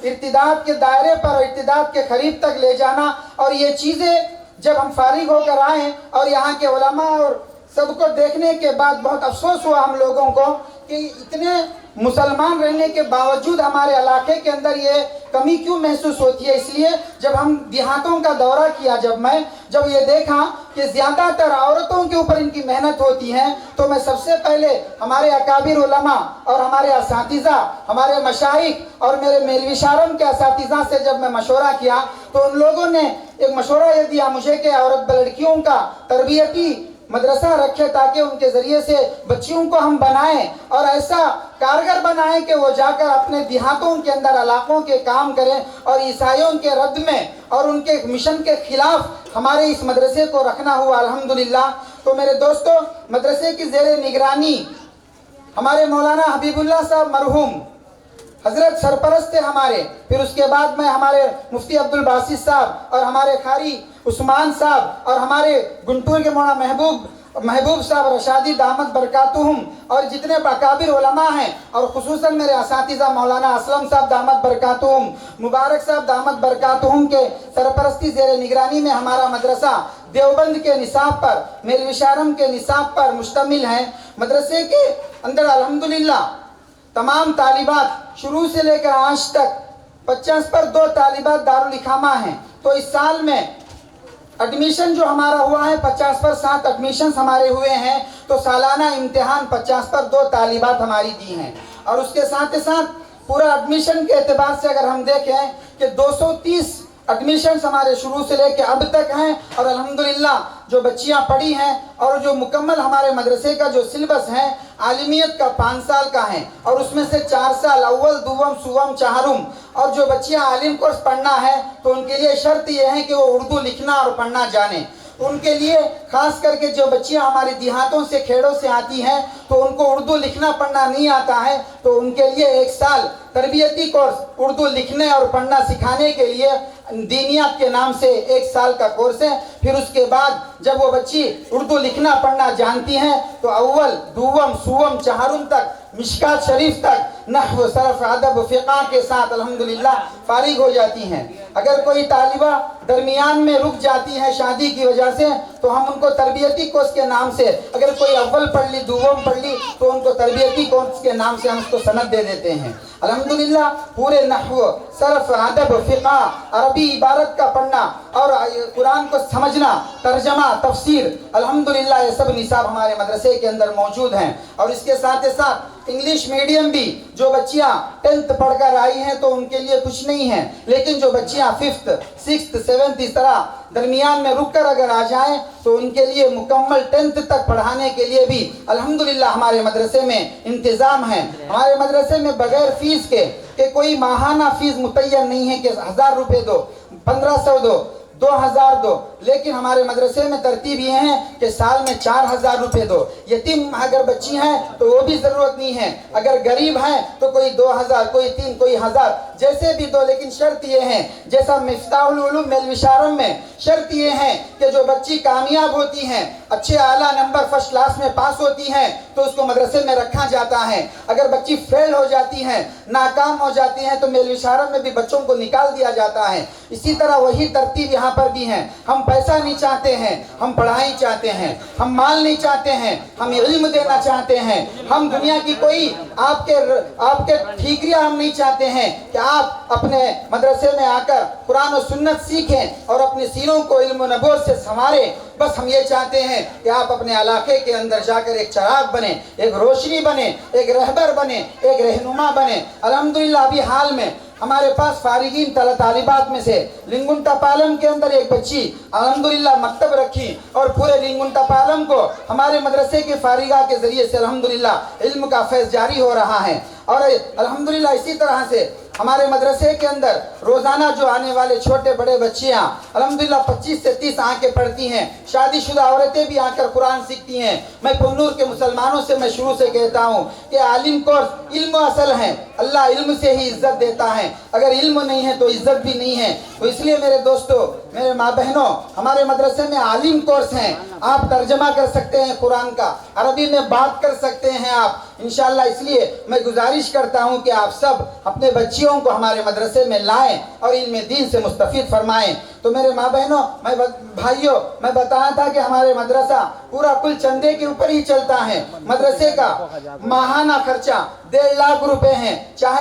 ارتداد کے دائرے پر ارتداد کے قریب تک لے جانا، اور یہ چیزیں جب ہم فارغ ہو کر آئیں اور یہاں کے علماء اور سب کو دیکھنے کے بعد بہت افسوس ہوا ہم لوگوں کو کہ اتنے مسلمان رہنے کے باوجود ہمارے علاقے کے اندر یہ کمی کیوں محسوس ہوتی ہے۔ اس لیے جب ہم دیہاتوں کا دورہ کیا، جب یہ دیکھا کہ زیادہ تر عورتوں کے اوپر ان کی محنت ہوتی ہے، تو میں سب سے پہلے ہمارے اکابر علماء اور ہمارے اساتذہ، ہمارے مشائخ اور میرے میلوی شارم کے اساتذہ سے جب میں مشورہ کیا تو ان لوگوں نے ایک مشورہ یہ دیا مجھے کہ عورت لڑکیوں کا تربیتی مدرسہ رکھے تاکہ ان کے ذریعے سے بچیوں کو ہم بنائیں اور ایسا کارگر بنائیں کہ وہ جا کر اپنے دیہاتوں کے اندر علاقوں کے کام کریں اور عیسائیوں کے رد میں اور ان کے مشن کے خلاف ہمارے اس مدرسے کو رکھنا ہوا الحمدللہ۔ تو میرے دوستو، مدرسے کی زیر نگرانی ہمارے مولانا حبیب اللہ صاحب مرحوم حضرت سرپرست تھے ہمارے، پھر اس کے بعد میں ہمارے مفتی عبدالباسط صاحب اور ہمارے قاری عثمان صاحب اور ہمارے گنٹور کے مولانا محبوب صاحب رشادی دامت برکاتہم اور جتنے اکابر علماء ہیں، اور خصوصاً میرے اساتذہ مولانا اسلم صاحب دامت برکاتہم، مبارک صاحب دامت برکاتہم کے سرپرستی زیر نگرانی میں ہمارا مدرسہ دیوبند کے نصاب پر، میلوی شارم کے نصاب پر مشتمل ہے۔ مدرسے کے اندر الحمدللہ تمام طالبات شروع سے لے کر آج تک 50 پر 2 طالبات دارالحکامہ ہیں۔ تو اس سال میں ایڈمیشن جو ہمارا ہوا ہے 50 پر 7 ایڈمیشنز ہمارے ہوئے ہیں، تو سالانہ امتحان 50 پر 2 طالبات ہماری دی ہیں، اور اس کے ساتھ پورا ایڈمیشن کے اعتبار سے اگر ہم دیکھیں کہ 230 ایڈمیشنز ہمارے شروع سے لے کے اب تک ہیں، اور الحمدللہ جو بچیاں پڑھی ہیں اور جو مکمل ہمارے مدرسے کا جو سلیبس ہے عالمیت کا 5 سال کا ہے، اور اس میں سے 4 سال اول دوم سوم چہارم، اور جو بچیاں عالم کورس پڑھنا ہے تو ان کے لیے شرط یہ ہے کہ وہ اردو لکھنا اور پڑھنا جانیں۔ ان کے لیے خاص کر کے جو بچیاں ہمارے دیہاتوں سے کھیڑوں سے آتی ہیں تو ان کو اردو لکھنا پڑھنا نہیں آتا ہے، تو ان کے لیے 1 سال تربیتی کورس اردو لکھنے اور پڑھنا سکھانے کے لیے دینیات کے نام سے 1 سال کا کورس ہے۔ پھر اس کے بعد جب وہ بچی اردو لکھنا پڑھنا جانتی ہیں تو اول دوم سوم چہارم تک، مشکات شریف تک، نحو صرف ادب فقہ کے ساتھ الحمدللہ فارغ ہو جاتی ہیں۔ اگر کوئی طالبہ درمیان میں رک جاتی ہے شادی کی وجہ سے تو ہم ان کو تربیتی کورس کے نام سے، اگر کوئی اول پڑھ لی دوم پڑھ لی تو ان کو تربیتی کورس کے نام سے ہم اس کو سند دے دیتے ہیں۔ الحمدللہ پورے نحو صرف ادب فقہ عربی عبارت کا پڑھنا اور قرآن کو سمجھنا، ترجمہ تفسیر، الحمدللہ یہ سب نصاب ہمارے مدرسے کے اندر موجود ہیں۔ اور اس کے ساتھ انگلش میڈیم بھی جو بچیاں 10th پڑھ کر آئی ہیں تو ان کے لیے کچھ نہیں ہے، لیکن جو بچیاں 5th 6th 7th اس طرح درمیان میں رک کر اگر آ جائیں تو ان کے لیے مکمل 10th تک پڑھانے کے لیے بھی الحمدللہ ہمارے مدرسے میں انتظام ہے۔ ہمارے مدرسے میں بغیر فیس کے کہ کوئی ماہانہ فیس متعین نہیں ہے کہ 1000 روپے دو، 1500 دو، 2000 دو، لیکن ہمارے مدرسے میں ترتیب یہ ہے کہ سال میں 4000 روپے دو۔ یتیم اگر بچی ہیں تو وہ بھی ضرورت نہیں ہے، اگر غریب ہیں تو کوئی 2000، کوئی 3، کوئی 1000، جیسے بھی دو، لیکن شرط یہ ہے جیسا مفتاح العلوم میلوی شارم میں شرط یہ ہے کہ جو بچی کامیاب ہوتی ہیں، اچھے اعلیٰ نمبر فرسٹ کلاس میں پاس ہوتی ہیں تو اس کو مدرسے میں رکھا جاتا ہے۔ اگر بچی فیل ہو جاتی ہیں، ناکام ہو جاتی ہیں تو میلوی شارم میں بھی بچوں کو نکال دیا جاتا ہے۔ اسی طرح وہی ترتیب یہاں پر بھی ہے۔ ہم پیسہ نہیں چاہتے ہیں، ہم پڑھائی چاہتے ہیں، ہم مال نہیں چاہتے ہیں، ہم علم دینا چاہتے ہیں۔ ہم دنیا کی کوئی آپ کے ٹھیکریاں ہم نہیں چاہتے ہیں کہ آپ اپنے مدرسے میں آ کر قرآن و سنت سیکھیں اور اپنے سینوں کو علم و نبوت سے سنواریں۔ بس ہم یہ چاہتے ہیں کہ آپ اپنے علاقے کے اندر جا کر ایک چراغ بنے، ایک روشنی بنے، ایک رہبر بنے، ایک رہنما بنے۔ الحمدللہ ابھی حال میں ہمارے پاس فارغین طالبات میں سے لنگنٹا پالم کے اندر ایک بچی الحمدللہ مکتب رکھی، اور پورے لنگنٹا پالم کو ہمارے مدرسے کے فارغہ کے ذریعے سے الحمدللہ علم کا فیض جاری ہو رہا ہے۔ اور الحمدللہ اسی طرح سے ہمارے مدرسے کے اندر روزانہ جو آنے والے چھوٹے بڑے بچیاں الحمدللہ 25 سے 30 آ کے پڑھتی ہیں، شادی شدہ عورتیں بھی آ کر قرآن سیکھتی ہیں۔ میں پنور کے مسلمانوں سے میں شروع سے کہتا ہوں کہ عالم کورس علم و اصل ہے، اللہ علم سے ہی عزت دیتا ہے، اگر علم نہیں ہے تو عزت بھی نہیں ہے۔ تو اس لیے میرے دوستو، میرے ماں بہنوں، ہمارے مدرسے میں عالم کورس ہیں، آپ ترجمہ کر سکتے ہیں قرآن کا، عربی میں بات کر سکتے ہیں آپ انشاءاللہ۔ اس لیے میں گزارش کرتا ہوں کہ آپ سب اپنے بچیوں کو ہمارے مدرسے میں لائیں اور ان میں دین سے مستفید فرمائیں۔ تو میرے ماں بہنوں، بھائیوں، میں بتایا تھا کہ ہمارے مدرسہ پورا کل چندے کے اوپر ہی چلتا ہے۔ مدرسے کا ماہانہ خرچہ 1.5 لاکھ روپے ہیں، چاہے